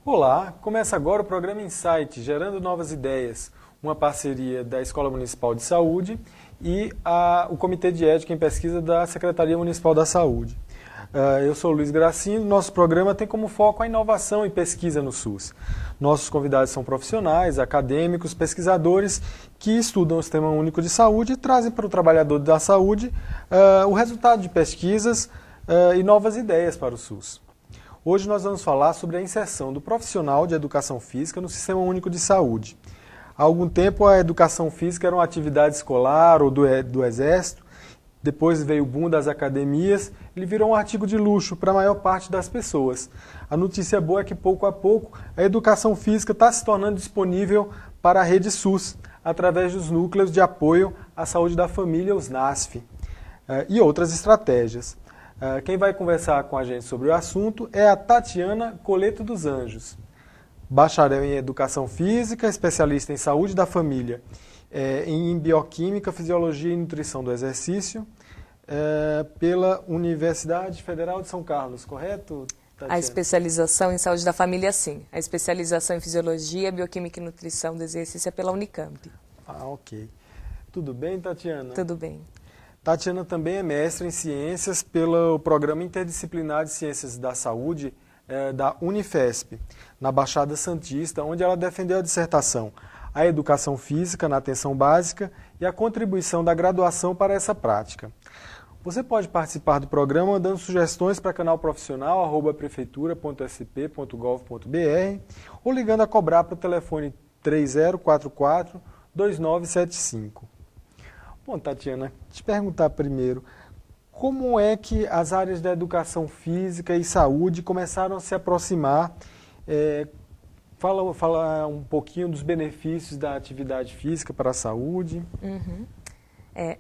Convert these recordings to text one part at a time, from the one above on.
Olá, começa agora o programa Insight, Gerando Novas Ideias, uma parceria da Escola Municipal de Saúde e o Comitê de Ética em Pesquisa da Secretaria Municipal da Saúde. Eu sou Luiz Gracino, nosso programa tem como foco a inovação e pesquisa no SUS. Nossos convidados são profissionais, acadêmicos, pesquisadores que estudam o Sistema Único de Saúde e trazem para o trabalhador da saúde o resultado de pesquisas e novas ideias para o SUS. Hoje nós vamos falar sobre a inserção do profissional de educação física no Sistema Único de Saúde. Há algum tempo a educação física era uma atividade escolar ou do Exército, depois veio o boom das academias, ele virou um artigo de luxo para a maior parte das pessoas. A notícia boa é que pouco a pouco a educação física está se tornando disponível para a rede SUS, através dos núcleos de apoio à saúde da família, os NASF, e outras estratégias. Quem vai conversar com a gente sobre o assunto é a Tatiana Coleto dos Anjos, bacharel em Educação Física, especialista em Saúde da Família, em Bioquímica, Fisiologia e Nutrição do Exercício, pela Universidade Federal de São Carlos, correto, Tatiana? A especialização em Saúde da Família, sim. A especialização em Fisiologia, Bioquímica e Nutrição do Exercício é pela Unicamp. Ok. Tudo bem, Tatiana? Tudo bem. Tatiana também é mestre em Ciências pelo Programa Interdisciplinar de Ciências da Saúde da Unifesp, na Baixada Santista, onde ela defendeu a dissertação A Educação Física na Atenção Básica e a Contribuição da Graduação para essa Prática. Você pode participar do programa mandando sugestões para canal profissional @prefeitura.sp.gov.br ou ligando a cobrar para o telefone 3044-2975. Bom, Tatiana, te perguntar primeiro, como é que as áreas da educação física e saúde começaram a se aproximar? Fala um pouquinho dos benefícios da atividade física para a saúde. Uhum.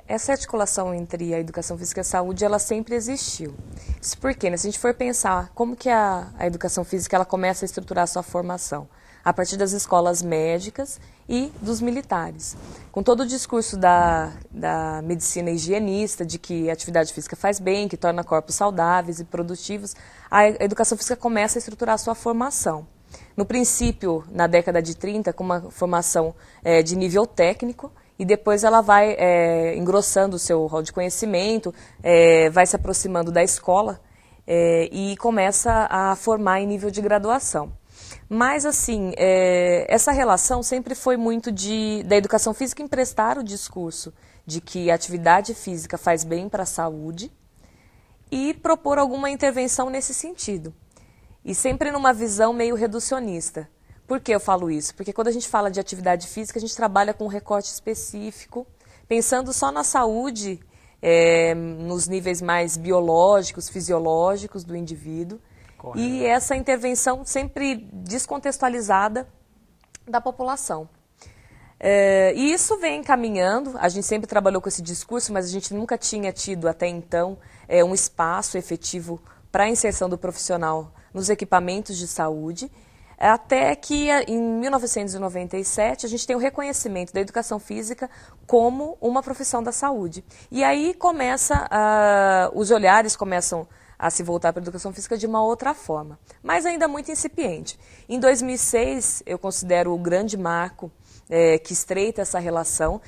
Essa articulação entre a educação física e a saúde, ela sempre existiu. Isso porque, se a gente for pensar como que a educação física ela começa a estruturar a sua formação, a partir das escolas médicas e dos militares. Com todo o discurso da medicina higienista, de que a atividade física faz bem, que torna corpos saudáveis e produtivos, a educação física começa a estruturar a sua formação. No princípio, na década de 30, com uma formação de nível técnico, e depois ela vai engrossando o seu rol de conhecimento, vai se aproximando da escola e começa a formar em nível de graduação. Mas, assim, essa relação sempre foi muito da educação física emprestar o discurso de que a atividade física faz bem para a saúde e propor alguma intervenção nesse sentido. E sempre numa visão meio reducionista. Por que eu falo isso? Porque quando a gente fala de atividade física, a gente trabalha com um recorte específico, pensando só na saúde, nos níveis mais biológicos, fisiológicos do indivíduo. Correto. E essa intervenção sempre descontextualizada da população. E isso vem caminhando, a gente sempre trabalhou com esse discurso, mas a gente nunca tinha tido até então um espaço efetivo para a inserção do profissional nos equipamentos de saúde, até que em 1997 a gente tem o reconhecimento da educação física como uma profissão da saúde. E aí os olhares começam a se voltar para a educação física de uma outra forma, mas ainda muito incipiente. Em 2006, eu considero o grande marco que estreita essa relação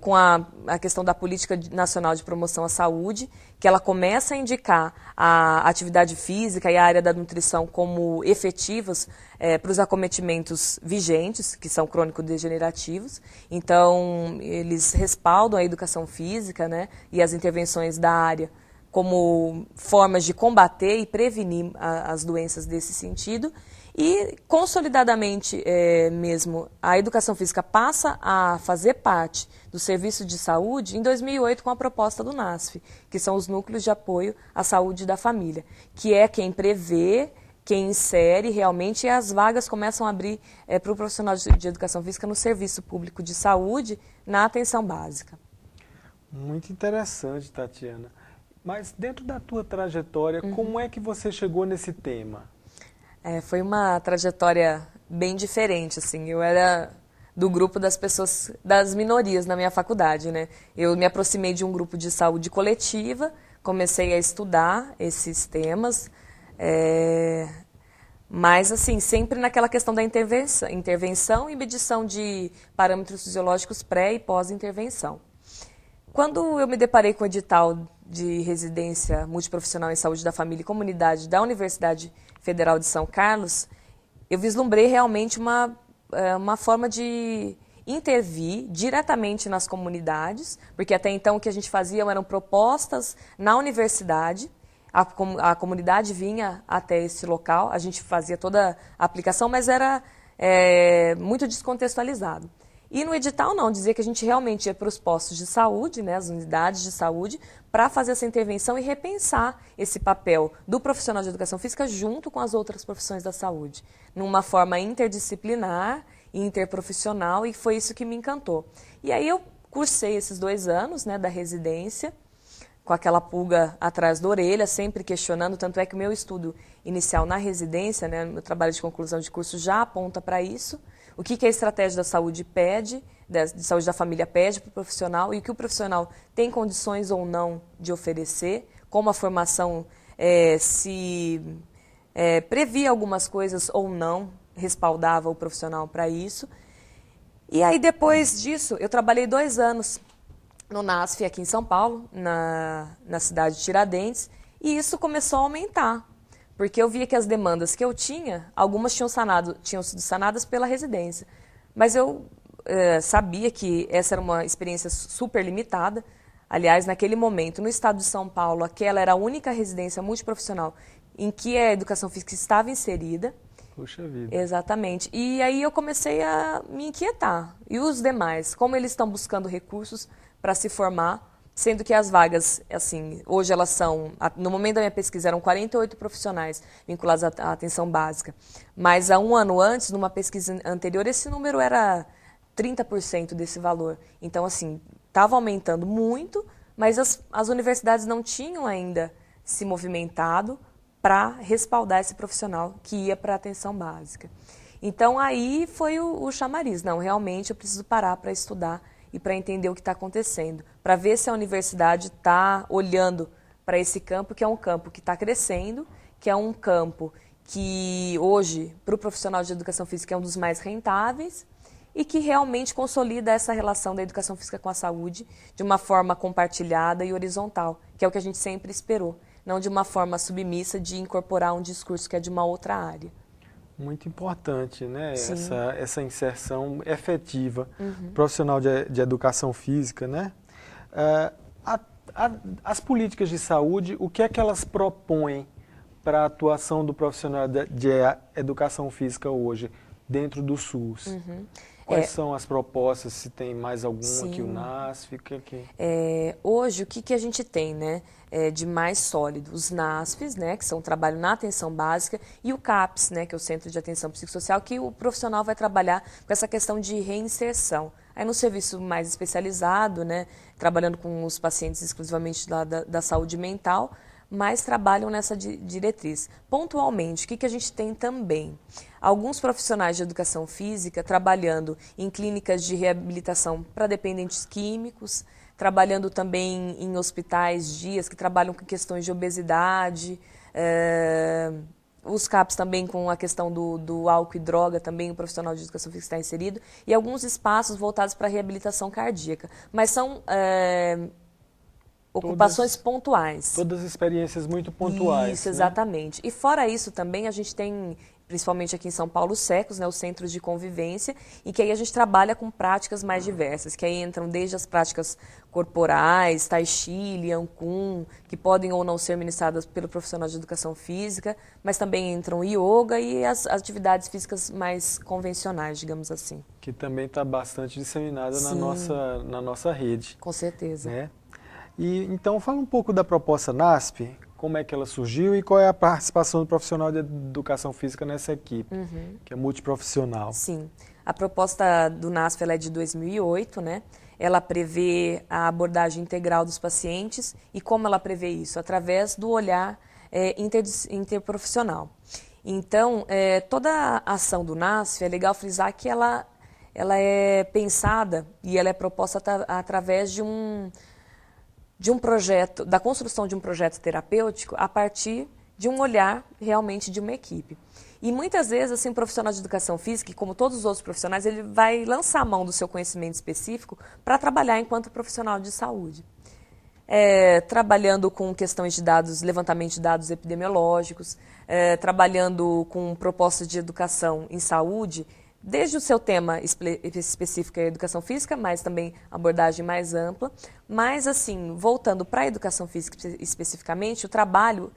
com a questão da Política Nacional de Promoção à Saúde, que ela começa a indicar a atividade física e a área da nutrição como efetivas para os acometimentos vigentes, que são crônico-degenerativos. Então, eles respaldam a educação física, né, e as intervenções da área como formas de combater e prevenir as doenças desse sentido. E, consolidadamente mesmo, a educação física passa a fazer parte do serviço de saúde em 2008 com a proposta do NASF, que são os Núcleos de Apoio à Saúde da Família, que é quem prevê, quem insere realmente, e as vagas começam a abrir para o profissional de educação física no serviço público de saúde, na atenção básica. Muito interessante, Tatiana. Mas dentro da tua trajetória, como é que você chegou nesse tema? Foi uma trajetória bem diferente, assim. Eu era do grupo das pessoas, das minorias na minha faculdade, né? Eu me aproximei de um grupo de saúde coletiva, comecei a estudar esses temas, Mas, assim, sempre naquela questão da intervenção e medição de parâmetros fisiológicos pré e pós-intervenção. Quando eu me deparei com o edital de residência multiprofissional em saúde da família e comunidade da Universidade Federal de São Carlos, eu vislumbrei realmente uma forma de intervir diretamente nas comunidades, porque até então o que a gente fazia eram propostas na universidade, a comunidade vinha até esse local, a gente fazia toda a aplicação, mas era muito descontextualizado. E no edital não, dizia que a gente realmente ia para os postos de saúde, né, as unidades de saúde, para fazer essa intervenção e repensar esse papel do profissional de educação física junto com as outras profissões da saúde, numa forma interdisciplinar e interprofissional, e foi isso que me encantou. E aí eu cursei esses 2 anos, né, da residência, com aquela pulga atrás da orelha, sempre questionando, tanto é que o meu estudo inicial na residência, né, meu trabalho de conclusão de curso já aponta para isso, o que a estratégia da saúde pede, de saúde da família pede para o profissional e o que o profissional tem condições ou não de oferecer, como a formação se previa algumas coisas ou não, respaldava o profissional para isso. E aí, depois disso, eu trabalhei 2 anos no NASF aqui em São Paulo, na cidade de Tiradentes, e isso começou a aumentar. Porque eu via que as demandas que eu tinha, algumas tinham sido sanadas pela residência. Mas eu sabia que essa era uma experiência super limitada. Aliás, naquele momento, no estado de São Paulo, aquela era a única residência multiprofissional em que a educação física estava inserida. Puxa vida. Exatamente. E aí eu comecei a me inquietar. E os demais? Como eles estão buscando recursos para se formar? Sendo que as vagas, assim, hoje elas são, no momento da minha pesquisa, eram 48 profissionais vinculados à atenção básica. Mas há 1 ano antes, numa pesquisa anterior, esse número era 30% desse valor. Então, assim, estava aumentando muito, mas as universidades não tinham ainda se movimentado para respaldar esse profissional que ia para a atenção básica. Então, aí foi o chamariz. Não, realmente eu preciso parar para estudar e para entender o que está acontecendo, para ver se a universidade está olhando para esse campo, que é um campo que está crescendo, que é um campo que hoje, para o profissional de educação física, é um dos mais rentáveis e que realmente consolida essa relação da educação física com a saúde de uma forma compartilhada e horizontal, que é o que a gente sempre esperou, não de uma forma submissa de incorporar um discurso que é de uma outra área. Muito importante, né? Sim. Essa inserção efetiva profissional de educação física, né? As políticas de saúde, o que é que elas propõem para a atuação do profissional de educação física hoje dentro do SUS? Quais são as propostas, se tem mais alguma que o NASF? Hoje, o que a gente tem, né, de mais sólido? Os NASFs, né, que são o trabalho na atenção básica, e o CAPS, né, que é o Centro de Atenção Psicossocial, que o profissional vai trabalhar com essa questão de reinserção. Aí no serviço mais especializado, né, trabalhando com os pacientes exclusivamente da saúde mental, mas trabalham nessa diretriz. Pontualmente, o que a gente tem também? Alguns profissionais de educação física trabalhando em clínicas de reabilitação para dependentes químicos, trabalhando também em hospitais dias que trabalham com questões de obesidade, os CAPs também com a questão do álcool e droga, também o profissional de educação física está inserido, e alguns espaços voltados para a reabilitação cardíaca. Mas são ocupações pontuais. Todas experiências muito pontuais. Isso, exatamente. Né? E fora isso também a gente tem, principalmente aqui em São Paulo, os SECOS, né, os Centros de Convivência, e que aí a gente trabalha com práticas mais diversas, que aí entram desde as práticas corporais, Tai Chi, Lian Kun, que podem ou não ser ministradas pelo profissional de educação física, mas também entram yoga e as atividades físicas mais convencionais, digamos assim. Que também está bastante disseminada na nossa rede. Com certeza. Né? E, então, fala um pouco da proposta NASP, como é que ela surgiu e qual é a participação do profissional de educação física nessa equipe, que é multiprofissional. Sim, a proposta do NASP ela é de 2008, né? Ela prevê a abordagem integral dos pacientes e como ela prevê isso? Através do olhar interprofissional. Então, toda a ação do NASF, é legal frisar que ela é pensada e ela é proposta através de um projeto, da construção de um projeto terapêutico a partir de um olhar realmente de uma equipe. E muitas vezes, assim, o profissional de educação física, como todos os outros profissionais, ele vai lançar a mão do seu conhecimento específico para trabalhar enquanto profissional de saúde. Trabalhando com questões de dados, levantamento de dados epidemiológicos, trabalhando com propostas de educação em saúde, desde o seu tema específico, a educação física, mas também abordagem mais ampla. Mas, assim, voltando para a educação física especificamente, o trabalho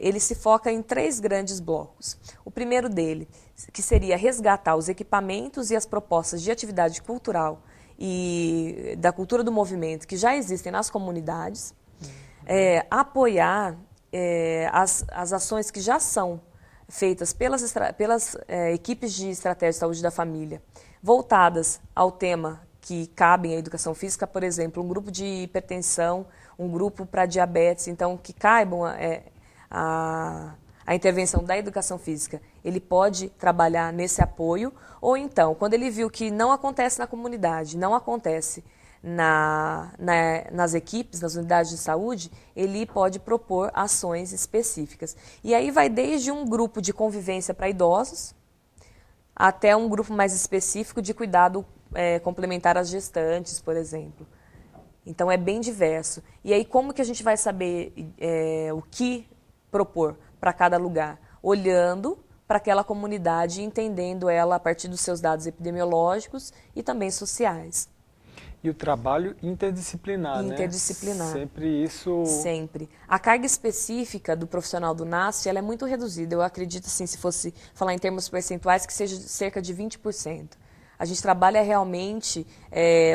ele se foca em 3 grandes blocos. O primeiro dele, que seria resgatar os equipamentos e as propostas de atividade cultural e da cultura do movimento que já existem nas comunidades, apoiar as ações que já são feitas pelas equipes de estratégia de saúde da família, voltadas ao tema que cabem à educação física, por exemplo, um grupo de hipertensão, um grupo para diabetes, então que caibam a intervenção da educação física. Ele pode trabalhar nesse apoio, ou então, quando ele viu que não acontece na comunidade, não acontece nas equipes, nas unidades de saúde, ele pode propor ações específicas. E aí vai desde um grupo de convivência para idosos, até um grupo mais específico de cuidado complementar às gestantes, por exemplo. Então é bem diverso. E aí como que a gente vai saber o que propor para cada lugar? Olhando para aquela comunidade e entendendo ela a partir dos seus dados epidemiológicos e também sociais. E o trabalho interdisciplinar, Interdisciplinar. Né? Sempre isso... Sempre. A carga específica do profissional do NASF, ela é muito reduzida. Eu acredito, assim, se fosse falar em termos percentuais, que seja cerca de 20%. A gente trabalha realmente,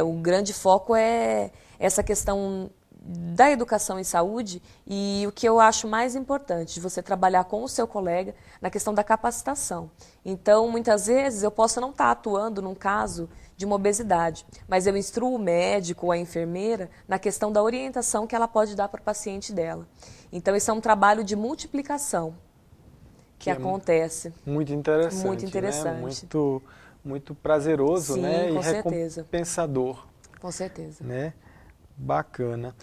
o grande foco é essa questão da educação em saúde e o que eu acho mais importante, de você trabalhar com o seu colega na questão da capacitação. Então, muitas vezes, eu posso não estar atuando num caso de uma obesidade, mas eu instruo o médico ou a enfermeira na questão da orientação que ela pode dar para o paciente dela. Então, esse é um trabalho de multiplicação que acontece. Muito interessante. Muito interessante. Né? Muito prazeroso, Sim, né? Com e certeza. recompensador. Com certeza. Né? Bacana.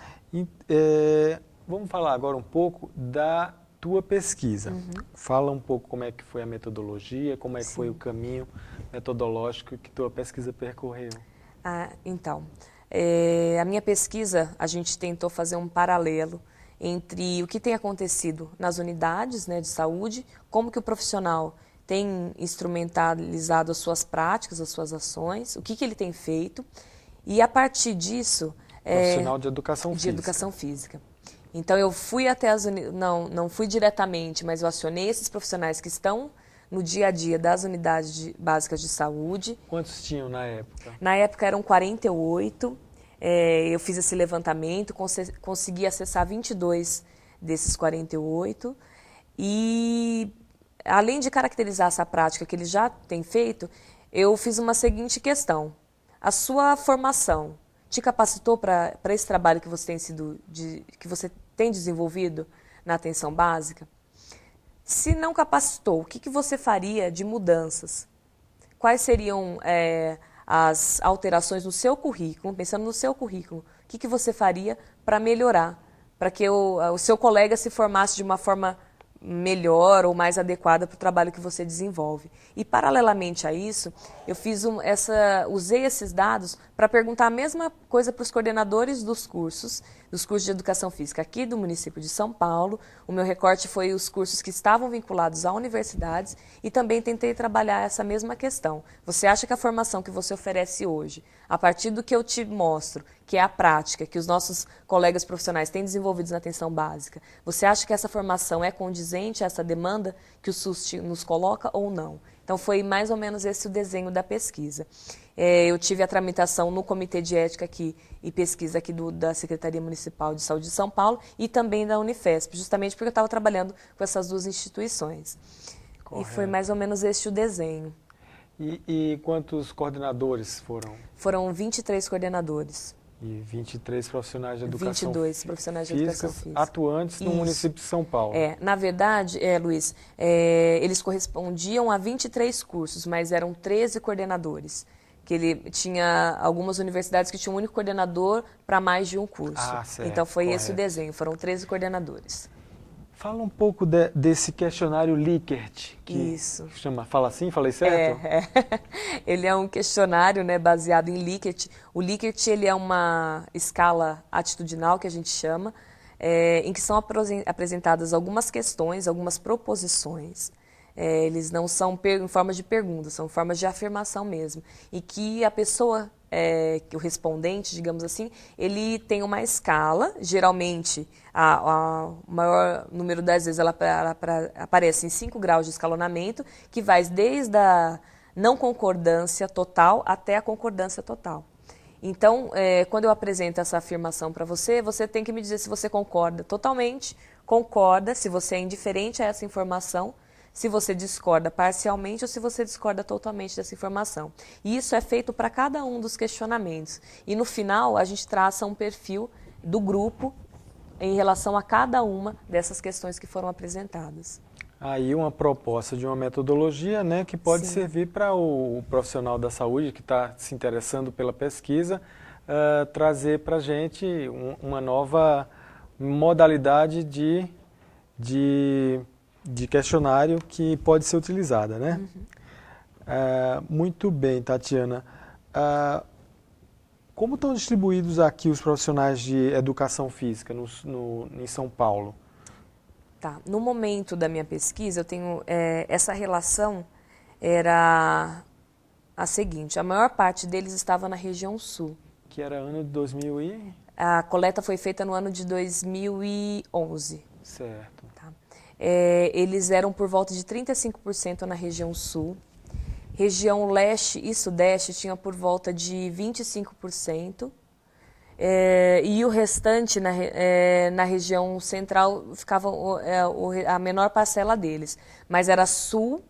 Vamos falar agora um pouco da tua pesquisa. Fala um pouco como é que foi a metodologia, como é que foi o caminho metodológico que tua pesquisa percorreu. Então, a minha pesquisa, a gente tentou fazer um paralelo entre o que tem acontecido nas unidades, né, de saúde, como que o profissional tem instrumentalizado as suas práticas, as suas ações, o que ele tem feito, e a partir disso... Profissional de educação física. De educação física. Então, eu fui até as unidades, não fui diretamente, mas eu acionei esses profissionais que estão no dia a dia das unidades básicas de saúde. Quantos tinham na época? Na época eram 48, eu fiz esse levantamento, consegui acessar 22 desses 48 e... Além de caracterizar essa prática que ele já tem feito, eu fiz uma seguinte questão. A sua formação te capacitou para esse trabalho que você tem desenvolvido na atenção básica? Se não capacitou, o que você faria de mudanças? Quais seriam as alterações no seu currículo, pensando no seu currículo? O que você faria para melhorar, para que o seu colega se formasse de uma forma melhor ou mais adequada para o trabalho que você desenvolve. E, paralelamente a isso, eu usei esses dados para perguntar a mesma coisa para os coordenadores dos cursos de educação física aqui do município de São Paulo. O meu recorte foi os cursos que estavam vinculados a universidades e também tentei trabalhar essa mesma questão. Você acha que a formação que você oferece hoje, a partir do que eu te mostro, que é a prática, que os nossos colegas profissionais têm desenvolvido na atenção básica, você acha que essa formação é condizente a essa demanda que o SUS nos coloca ou não? Então, foi mais ou menos esse o desenho da pesquisa. Eu tive a tramitação no Comitê de Ética e Pesquisa aqui da Secretaria Municipal de Saúde de São Paulo e também da Unifesp, justamente porque eu estava trabalhando com essas duas instituições. Correto. E foi mais ou menos esse o desenho. E quantos coordenadores foram? Foram 23 coordenadores. E 23 profissionais de educação 22 profissionais de educação física. Atuantes no município de São Paulo. Na verdade, Luiz, eles correspondiam a 23 cursos, mas eram 13 coordenadores. Que ele tinha algumas universidades que tinham um único coordenador para mais de um curso. Certo, então foi correto. esse o desenho, foram 13 coordenadores. Fala um pouco desse questionário Likert, que Isso. fala assim, falei certo? Ele é um questionário, né, baseado em Likert. O Likert ele é uma escala atitudinal, que a gente chama, em que são apresentadas algumas questões, algumas proposições. Eles não são em forma de pergunta, são formas de afirmação mesmo. E que a pessoa, que o respondente, digamos assim, ele tem uma escala, geralmente o maior número das vezes ela aparece em 5 graus de escalonamento, que vai desde a não concordância total até a concordância total. Então, quando eu apresento essa afirmação para você, você tem que me dizer se você concorda totalmente, concorda, se você é indiferente a essa informação, se você discorda parcialmente ou se você discorda totalmente dessa informação. E isso é feito para cada um dos questionamentos. E no final, a gente traça um perfil do grupo em relação a cada uma dessas questões que foram apresentadas. Aí uma proposta de uma metodologia, né, que pode Sim. servir para o profissional da saúde que está se interessando pela pesquisa, trazer para a gente uma nova modalidade de questionário que pode ser utilizada, né? Muito bem, Tatiana. Como estão distribuídos aqui os profissionais de educação física em São Paulo? Tá. No momento da minha pesquisa, eu tenho essa relação era a seguinte: a maior parte deles estava na região sul. Que era ano de 2000 e... A coleta foi feita no ano de 2011. Certo. Tá. Eles eram por volta de 35% na região sul. Região leste e sudeste tinha por volta de 25%. E o restante na região central ficava a menor parcela deles. Mas era sul...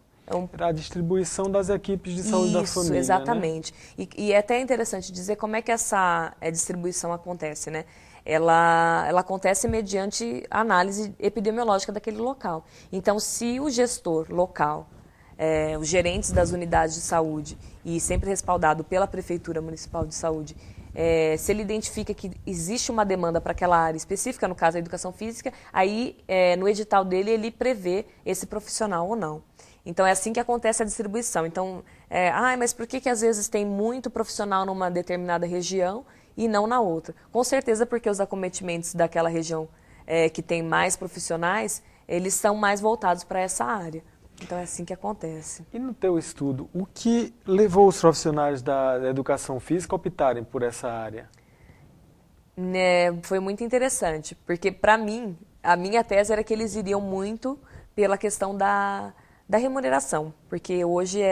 Era a distribuição das equipes de saúde da família. Isso, exatamente. Né? E é até interessante dizer como é que essa distribuição acontece, né? Ela acontece mediante análise epidemiológica daquele local. Então, se o gestor local, os gerentes das unidades de saúde, e sempre respaldado pela Prefeitura Municipal de Saúde, se ele identifica que existe uma demanda para aquela área específica, no caso a educação física, aí no edital dele ele prevê esse profissional ou não. Então é assim que acontece a distribuição. Então, mas por que às vezes tem muito profissional numa determinada região e não na outra? Com certeza porque os acometimentos daquela região que tem mais profissionais, eles são mais voltados para essa área. Então é assim que acontece. E no teu estudo, o que levou os profissionais da educação física a optarem por essa área? Foi muito interessante, porque para mim, a minha tese era que eles iriam muito pela questão da remuneração, porque hoje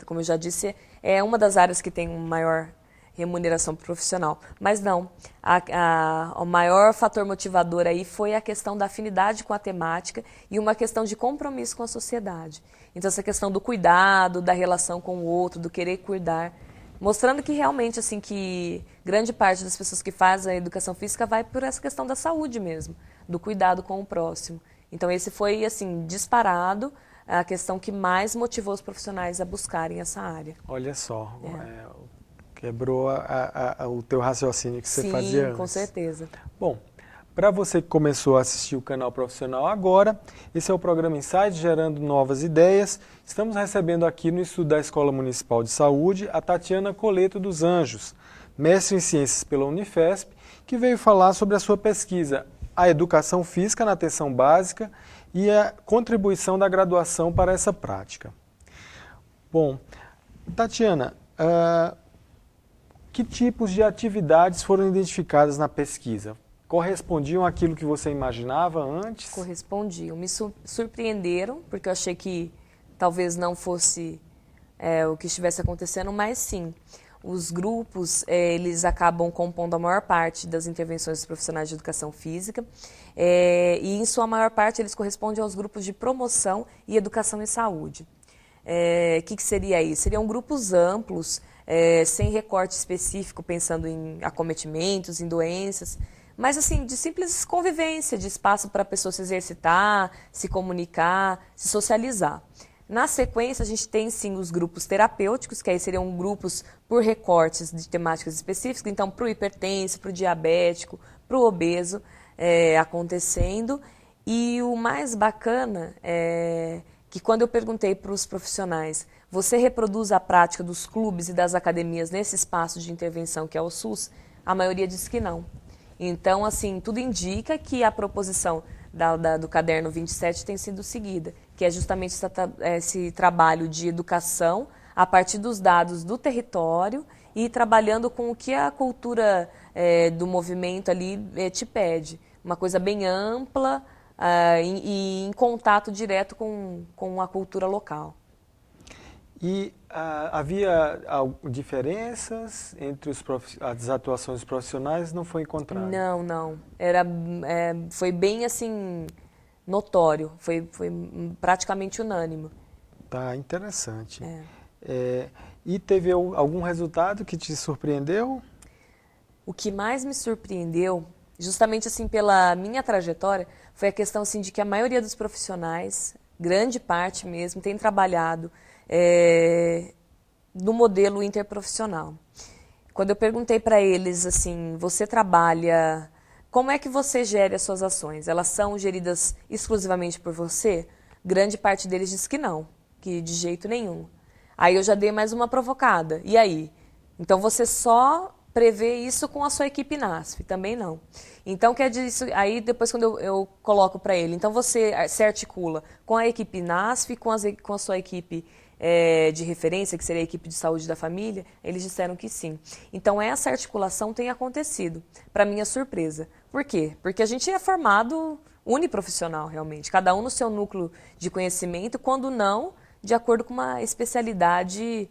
como eu já disse, é uma das áreas que tem maior remuneração profissional. Mas não, o maior fator motivador aí foi a questão da afinidade com a temática e uma questão de compromisso com a sociedade. Então essa questão do cuidado, da relação com o outro, do querer cuidar, mostrando que realmente assim que grande parte das pessoas que fazem a educação física vai por essa questão da saúde mesmo, do cuidado com o próximo. Então esse foi assim disparado a questão que mais motivou os profissionais a buscarem essa área. Olha só, quebrou o teu raciocínio que você fazia antes. Sim, com certeza. Bom, para você que começou a assistir o canal Profissional agora, esse é o programa Insight, gerando novas ideias. Estamos recebendo aqui no estudo da Escola Municipal de Saúde a Tatiana Coleto dos Anjos, mestre em Ciências pela Unifesp, que veio falar sobre a sua pesquisa, a educação física na atenção básica e a contribuição da graduação para essa prática. Bom, Tatiana, que tipos de atividades foram identificadas na pesquisa? Correspondiam àquilo que você imaginava antes? Correspondiam. Me surpreenderam, porque eu achei que talvez não fosse o que estivesse acontecendo, mas sim. Os grupos, eles acabam compondo a maior parte das intervenções dos profissionais de educação física e, em sua maior parte, eles correspondem aos grupos de promoção e educação em saúde. O que seria isso? Seriam grupos amplos, sem recorte específico, pensando em acometimentos, em doenças, mas assim, de simples convivência, de espaço para a pessoa se exercitar, se comunicar, se socializar. Na sequência, a gente tem sim os grupos terapêuticos, que aí seriam grupos por recortes de temáticas específicas, então para o hipertenso, para o diabético, para o obeso acontecendo. E o mais bacana é que quando eu perguntei para os profissionais, você reproduz a prática dos clubes e das academias nesse espaço de intervenção que é o SUS? A maioria disse que não. Então, assim, tudo indica que a proposição do caderno 27 tem sido seguida, que é justamente esse trabalho de educação a partir dos dados do território e trabalhando com o que a cultura do movimento ali te pede. Uma coisa bem ampla e em contato direto com a cultura local. E havia diferenças entre as atuações profissionais? Não foi encontrado? Não. Foi bem assim notório, foi praticamente unânime. Tá, interessante. E teve algum resultado que te surpreendeu? O que mais me surpreendeu, justamente assim pela minha trajetória, foi a questão assim de que a maioria dos profissionais, grande parte mesmo, tem trabalhado no modelo interprofissional. Quando eu perguntei para eles assim, você trabalha, como é que você gere as suas ações? Elas são geridas exclusivamente por você? Grande parte deles disse que não, que de jeito nenhum. Aí eu já dei mais uma provocada. E aí? Então você só prevê isso com a sua equipe NASF? Também não. Então quer dizer, aí depois quando eu coloco para ele, então você se articula com a equipe NASF, com a sua equipe de referência, que seria a equipe de saúde da família, eles disseram que sim. Então essa articulação tem acontecido, para minha surpresa. Por quê? Porque a gente é formado uniprofissional realmente, cada um no seu núcleo de conhecimento, quando não, de acordo com uma especialidade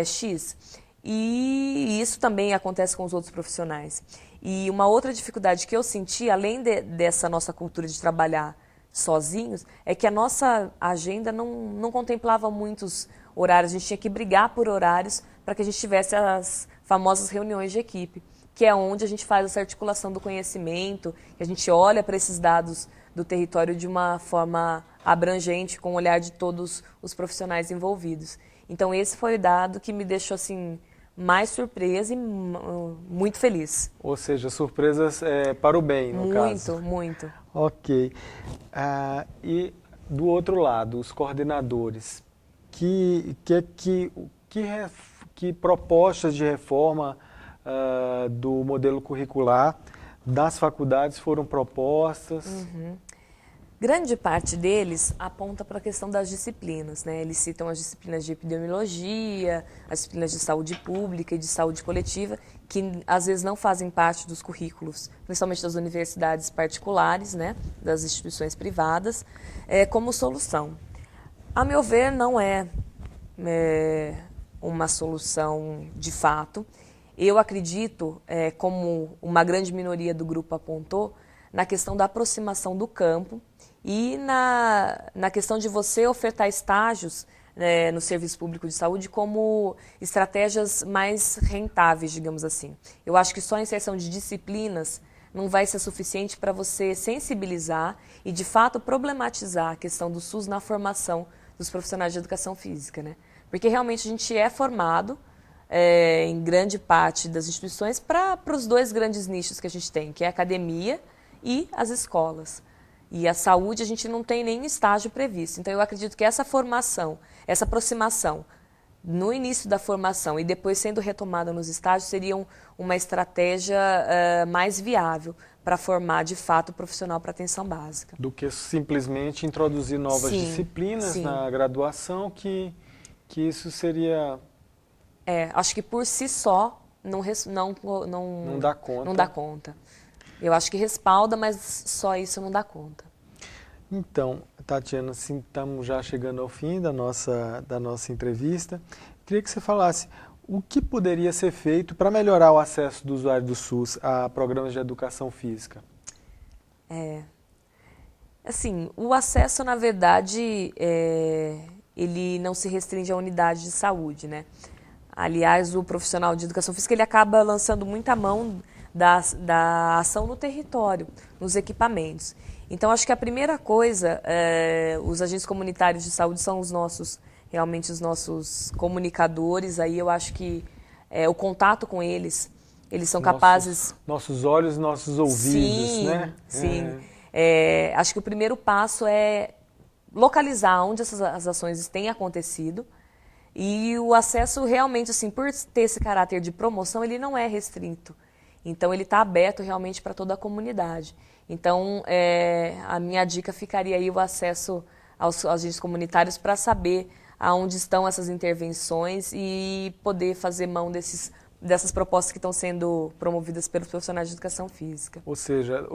X. E isso também acontece com os outros profissionais. E uma outra dificuldade que eu senti, além dessa nossa cultura de trabalhar sozinhos, é que a nossa agenda não contemplava muitos horários. A gente tinha que brigar por horários para que a gente tivesse as famosas reuniões de equipe, que é onde a gente faz essa articulação do conhecimento, que a gente olha para esses dados do território de uma forma abrangente, com o olhar de todos os profissionais envolvidos. Então esse foi o dado que me deixou assim mais surpresa e muito feliz. Ou seja, surpresas para o bem, no caso. Muito. Ok. E do outro lado, os coordenadores, que propostas de reforma do modelo curricular das faculdades foram propostas? Grande parte deles aponta para a questão das disciplinas, né? Eles citam as disciplinas de epidemiologia, as disciplinas de saúde pública e de saúde coletiva, que às vezes não fazem parte dos currículos, principalmente das universidades particulares, né? Das instituições privadas, como solução. A meu ver, não é uma solução de fato. Eu acredito, como uma grande minoria do grupo apontou, na questão da aproximação do campo e na questão de você ofertar estágios no serviço público de saúde como estratégias mais rentáveis, digamos assim. Eu acho que só a inserção de disciplinas não vai ser suficiente para você sensibilizar e, de fato, problematizar a questão do SUS na formação dos profissionais de educação física, né? Porque realmente a gente é formado em grande parte das instituições para os dois grandes nichos que a gente tem, que é a academia e as escolas. E a saúde a gente não tem nenhum estágio previsto. Então eu acredito que essa formação, essa aproximação no início da formação e depois sendo retomada nos estágios seria uma estratégia mais viável para formar de fato o profissional para atenção básica. Do que simplesmente introduzir novas disciplinas na graduação, que isso seria... acho que por si só não dá conta. Não dá conta. Eu acho que respalda, mas só isso não dá conta. Então, Tatiana, assim, estamos já chegando ao fim da nossa entrevista. Queria que você falasse o que poderia ser feito para melhorar o acesso do usuário do SUS a programas de educação física. Assim, o acesso, na verdade, ele não se restringe à unidade de saúde, né? Aliás, o profissional de educação física ele acaba lançando muita mão da ação no território, nos equipamentos. Então, acho que a primeira coisa, os agentes comunitários de saúde são realmente os nossos comunicadores. Aí eu acho que o contato com eles são capazes... Nossos olhos, nossos ouvidos, sim, né? Sim. Acho que o primeiro passo é localizar onde as ações têm acontecido e o acesso realmente, assim, por ter esse caráter de promoção, ele não é restrito. Então, ele está aberto realmente para toda a comunidade. Então, a minha dica ficaria aí o acesso aos agentes comunitários para saber aonde estão essas intervenções e poder fazer mão dessas propostas que estão sendo promovidas pelos profissionais de educação física. Ou seja,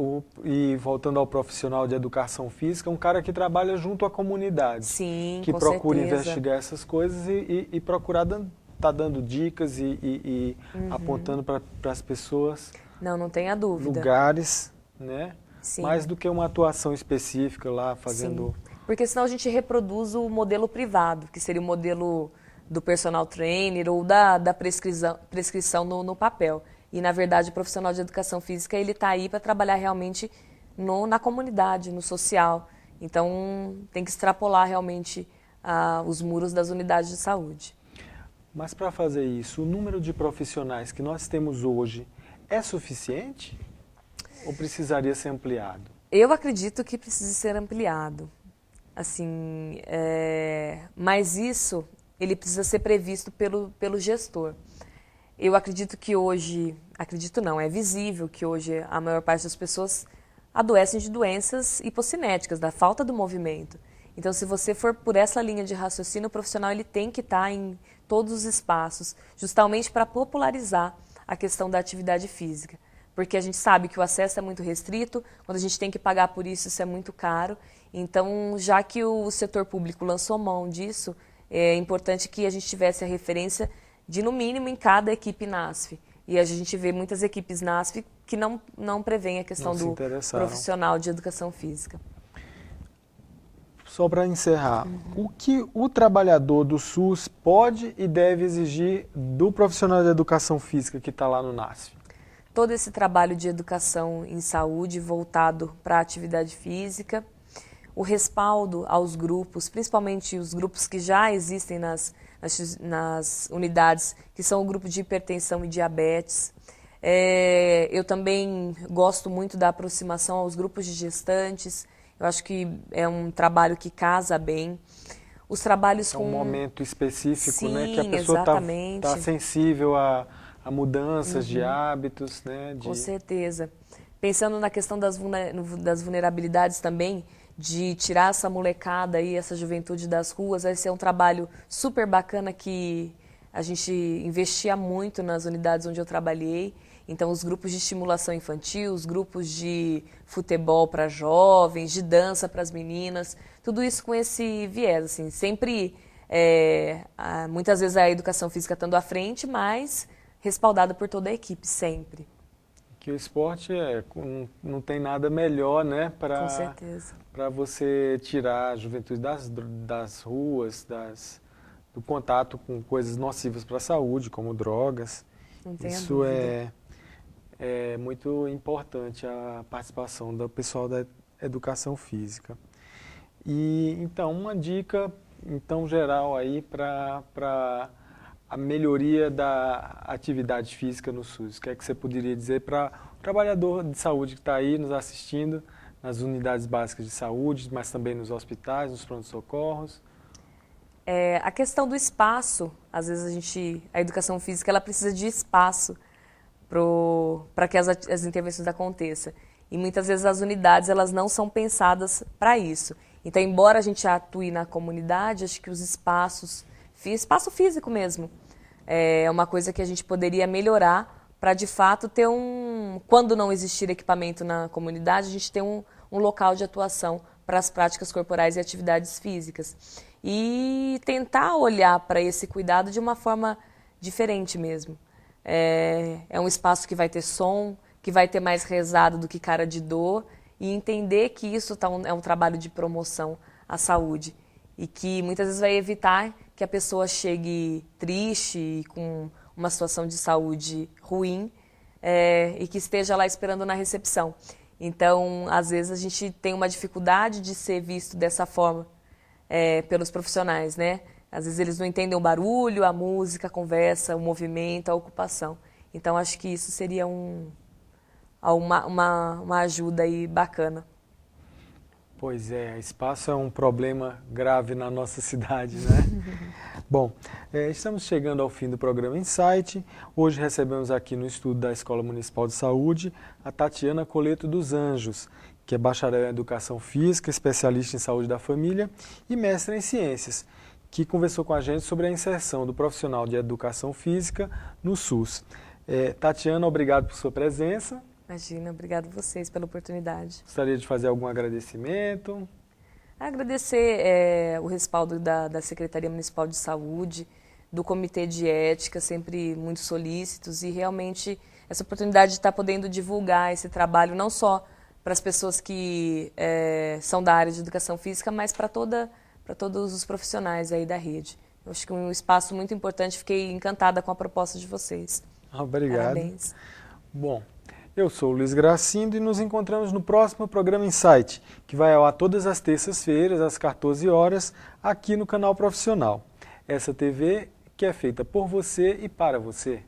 e voltando ao profissional de educação física, um cara que trabalha junto à comunidade. Sim, que com procura certeza. investigar essas coisas e procurar tá dando dicas e apontando para as pessoas Não tenha dúvida. lugares, né? Sim. Mais do que uma atuação específica lá fazendo... Sim. Porque senão a gente reproduz o modelo privado, que seria o modelo do personal trainer ou da prescrição no papel. E, na verdade, o profissional de educação física ele está aí para trabalhar realmente na comunidade, no social. Então, tem que extrapolar realmente os muros das unidades de saúde. Mas para fazer isso, o número de profissionais que nós temos hoje é suficiente ou precisaria ser ampliado? Eu acredito que precisa ser ampliado. Assim, mas isso ele precisa ser previsto pelo gestor. Eu acredito que hoje, é visível que hoje a maior parte das pessoas adoecem de doenças hipocinéticas, da falta do movimento. Então, se você for por essa linha de raciocínio, o profissional ele tem que estar em todos os espaços, justamente para popularizar a questão da atividade física. Porque a gente sabe que o acesso é muito restrito, quando a gente tem que pagar por isso, isso é muito caro. Então, já que o setor público lançou mão disso, é importante que a gente tivesse a referência de, no mínimo, em cada equipe NASF. E a gente vê muitas equipes NASF que não prevêem a questão do profissional de educação física. Só para encerrar, o que o trabalhador do SUS pode e deve exigir do profissional de educação física que está lá no NASF? Todo esse trabalho de educação em saúde voltado para a atividade física, o respaldo aos grupos, principalmente os grupos que já existem nas unidades, que são o grupo de hipertensão e diabetes. Eu também gosto muito da aproximação aos grupos de gestantes. Eu acho que é um trabalho que casa bem. Os trabalhos com... É um momento específico, Sim, né? Que a pessoa está sensível a mudanças de hábitos, né? Com certeza. Pensando na questão das vulnerabilidades também, de tirar essa molecada aí, essa juventude das ruas, esse é um trabalho super bacana que a gente investia muito nas unidades onde eu trabalhei. Então, os grupos de estimulação infantil, os grupos de futebol para jovens, de dança para as meninas, tudo isso com esse viés, assim, sempre, muitas vezes a educação física estando à frente, mas respaldada por toda a equipe, sempre. Que o esporte não tem nada melhor, né, com certeza, para você tirar a juventude das ruas, do contato com coisas nocivas para a saúde, como drogas. Não tenha Isso dúvida. É muito importante a participação do pessoal da educação física. E então uma dica geral aí para a melhoria da atividade física no SUS. O que é que você poderia dizer para o trabalhador de saúde que está aí nos assistindo, nas unidades básicas de saúde, mas também nos hospitais, nos pronto-socorros? A questão do espaço, às vezes a educação física ela precisa de espaço para que as intervenções aconteçam. E muitas vezes as unidades elas não são pensadas para isso. Então, embora a gente atue na comunidade, acho que os espaço físico mesmo, é uma coisa que a gente poderia melhorar para, de fato, ter quando não existir equipamento na comunidade, a gente ter um local de atuação para as práticas corporais e atividades físicas. E tentar olhar para esse cuidado de uma forma diferente mesmo. É um espaço que vai ter som, que vai ter mais rezado do que cara de dor, e entender que isso é um trabalho de promoção à saúde. E que muitas vezes vai evitar que a pessoa chegue triste e com uma situação de saúde ruim e que esteja lá esperando na recepção. Então, às vezes, a gente tem uma dificuldade de ser visto dessa forma pelos profissionais, né? Às vezes eles não entendem o barulho, a música, a conversa, o movimento, a ocupação. Então, acho que isso seria uma ajuda aí bacana. Pois é, espaço é um problema grave na nossa cidade, né? Bom, estamos chegando ao fim do programa Insight. Hoje recebemos aqui no estúdio da Escola Municipal de Saúde a Tatiana Coleto dos Anjos, que é bacharel em Educação Física, especialista em Saúde da Família e mestre em Ciências, que conversou com a gente sobre a inserção do profissional de Educação Física no SUS. Tatiana, obrigado por sua presença. Imagina, obrigado a vocês pela oportunidade. Gostaria de fazer algum agradecimento? Agradecer o respaldo da Secretaria Municipal de Saúde, do Comitê de Ética, sempre muito solícitos, e realmente essa oportunidade de estar podendo divulgar esse trabalho não só para as pessoas que são da área de Educação Física, mas para todos os profissionais aí da rede. Eu acho que é um espaço muito importante, fiquei encantada com a proposta de vocês. Obrigado. Parabéns. Bom, eu sou o Luiz Gracindo e nos encontramos no próximo programa Insight, que vai ao ar todas as terças-feiras, às 14 horas, aqui no canal Profissional. Essa TV que é feita por você e para você.